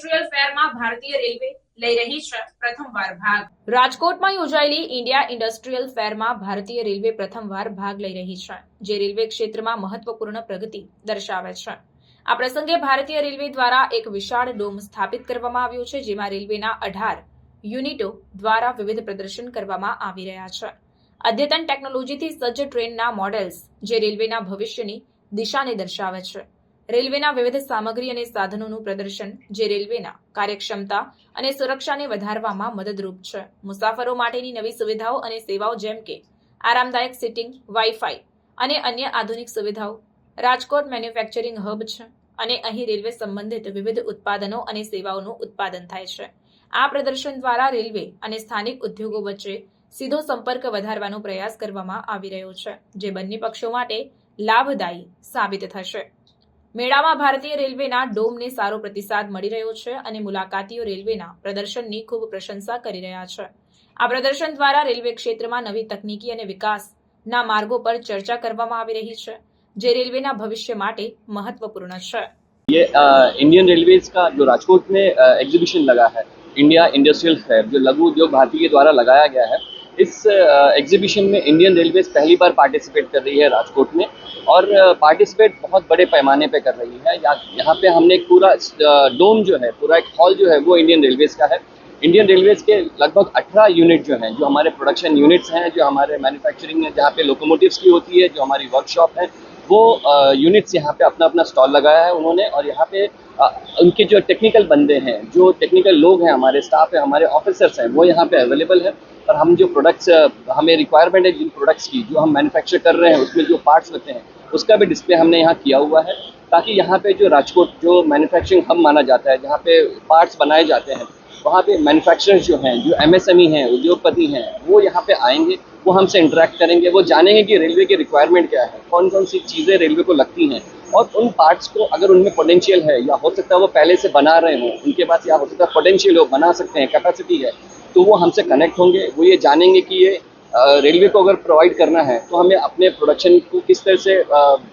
Industrial ફેરમાં ભારતીય railway લઈ રહી છે પ્રથમવાર ભાગ. રાજકોટમાં યોજાયેલી ઇન્ડિયા ઇન્ડસ્ટ્રીયલ ફેરમાં ભારતીય રેલવે પ્રથમવાર ભાગ લઈ રહી છે, જે રેલવે ક્ષેત્રમાં મહત્વપૂર્ણ પ્રગતિ દર્શાવે છે. આ પ્રસંગે ભારતીય રેલવે દ્વારા એક વિશાળ ડોમ સ્થાપિત કરવામાં આવ્યો છે, જેમાં રેલવેના 18 યુનિટો દ્વારા વિવિધ પ્રદર્શન કરવામાં આવી રહ્યા છે. અદ્યતન ટેકનોલોજીથી સજ્જ ટ્રેનના મોડેલ્સ, જે રેલવેના ભવિષ્યની દિશાને દર્શાવે છે. રેલવેના વિવિધ સામગ્રી અને સાધનોનું પ્રદર્શન, જે રેલવેના કાર્યક્ષમતા અને સુરક્ષાને વધારવામાં મદદરૂપ છે. મુસાફરો માટેની નવી સુવિધાઓ અને સેવાઓ જેમ કે આરામદાયક સીટિંગ, વાઈફાઈ અને અન્ય આધુનિક સુવિધાઓ. રાજકોટ મેન્યુફેક્ચરિંગ હબ છે અને અહીં રેલવે સંબંધિત વિવિધ ઉત્પાદનો અને સેવાઓનું ઉત્પાદન થાય છે. આ પ્રદર્શન દ્વારા રેલવે અને સ્થાનિક ઉદ્યોગો વચ્ચે સીધો સંપર્ક વધારવાનો પ્રયાસ કરવામાં આવી રહ્યો છે, જે બંને પક્ષો માટે લાભદાયી સાબિત થશે. મેળામાં ભારતીય રેલવેના ડોમને સારો પ્રતિસાદ મળી રહ્યો છે અને મુલાકાતીઓ રેલવેના પ્રદર્શનની ખૂબ પ્રશંસા કરી રહ્યા છે. આ પ્રદર્શન દ્વારા રેલવે ક્ષેત્રમાં નવી તકનીકી અને વિકાસના માર્ગો પર ચર્ચા કરવામાં આવી રહી છે, જે રેલવેના ભવિષ્ય માટે महत्वपूर्ण है. ये इंडियन रेलवेज का जो राजकोट में एग्जीबिशन लगा है, इंडिया इंडस्ट्रियल फेयर, जो लघु उद्योग भारती के द्वारा लगाया गया है, इस एग्जीबिशन में इंडियन रेलवेज पहली बार पार्टिसिपेट कर रही है राजकोट में, और पार्टिसिपेट बहुत बड़े पैमाने पे कर रही है. यहाँ पे हमने एक पूरा डोम जो है, पूरा एक हॉल जो है वो इंडियन रेलवेज का है. इंडियन रेलवेज के लगभग 18 यूनिट जो हैं, जो हमारे प्रोडक्शन यूनिट्स हैं, जो हमारे मैन्युफैक्चरिंग में जहाँ पे लोकोमोटिव्स की होती है, जो हमारी वर्कशॉप है, वो यूनिट्स यहाँ पे अपना अपना स्टॉल लगाया है उन्होंने. और यहाँ पे उनके जो टेक्निकल बंदे हैं, जो टेक्निकल लोग हैं, हमारे स्टाफ है, हमारे ऑफिसर्स हैं, वो यहाँ पे अवेलेबल है. और हम जो प्रोडक्ट्स हमें रिक्वायरमेंट है, जिन प्रोडक्ट्स की जो हम मैन्युफैक्चर कर रहे हैं, उसमें जो पार्ट्स लगते हैं, उसका भी डिस्प्ले हमने यहाँ किया हुआ है, ताकि यहाँ पे जो राजकोट जो मैन्युफैक्चरिंग हब माना जाता है, जहाँ पे पार्ट्स बनाए जाते हैं, वहाँ पे मैन्युफैक्चरर्स जो हैं, जो MSME हैं, उद्योगपति हैं, वो यहाँ पे आएंगे, वो हमसे इंटरेक्ट करेंगे, वो जानेंगे कि रेलवे की रिक्वायरमेंट क्या है, कौन कौन सी चीज़ें रेलवे को लगती हैं, और उन पार्ट्स को अगर उनमें पोटेंशियल है, या हो सकता है वो पहले से बना रहे हों उनके पास, या हो सकता है पोटेंशियल हो, बना सकते हैं, कैपेसिटी है, तो वो हमसे कनेक्ट होंगे. वो ये जानेंगे कि ये रेलवे को अगर प्रोवाइड करना है तो हमें अपने प्रोडक्शन को किस तरह से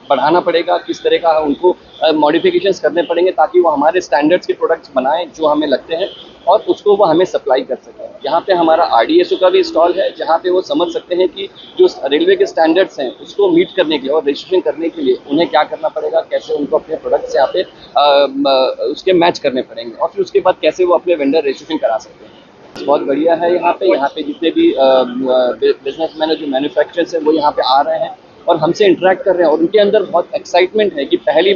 बढ़ाना पड़ेगा, किस तरह का उनको मॉडिफिकेशंस करने पड़ेंगे, ताकि वो हमारे स्टैंडर्ड्स के प्रोडक्ट्स बनाएं जो हमें लगते हैं, और उसको वो हमें सप्लाई कर सकें. यहाँ पे हमारा RDSO का भी स्टॉल है, जहाँ पे वो समझ सकते हैं कि जो रेलवे के स्टैंडर्ड्स हैं उसको मीट करने के लिए और रजिस्ट्रेशन करने के लिए उन्हें क्या करना पड़ेगा, कैसे उनको अपने प्रोडक्ट्स यहाँ पे उसके मैच करने पड़ेंगे, और फिर उसके बाद कैसे वो अपने वेंडर रजिस्ट्रेशन करा सकते हैं. बहुत बढ़िया है. यहाँ पे जितने भी बिजनेसमैन है, जो मैन्युफैक्चरर्स हैं, वो यहाँ पे आ रहे हैं और हमसे इंटरेक्ट कर रहे हैं, और उनके अंदर बहुत एक्साइटमेंट है कि पहली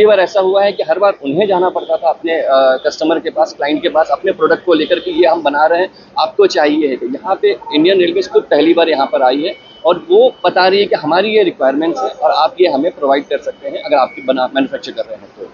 बार ऐसा हुआ है कि हर बार उन्हें जाना पड़ता था अपने कस्टमर के पास, क्लाइंट के पास, अपने प्रोडक्ट को लेकर कि ये हम बना रहे हैं, आपको चाहिए है. तो यहाँ पे इंडियन रेलवेज खुद पहली बार यहाँ पर आई है, और वो बता रही है कि हमारी ये रिक्वायरमेंट्स है और आप ये हमें प्रोवाइड कर सकते हैं अगर आपकी मैन्युफैक्चर कर रहे हैं तो.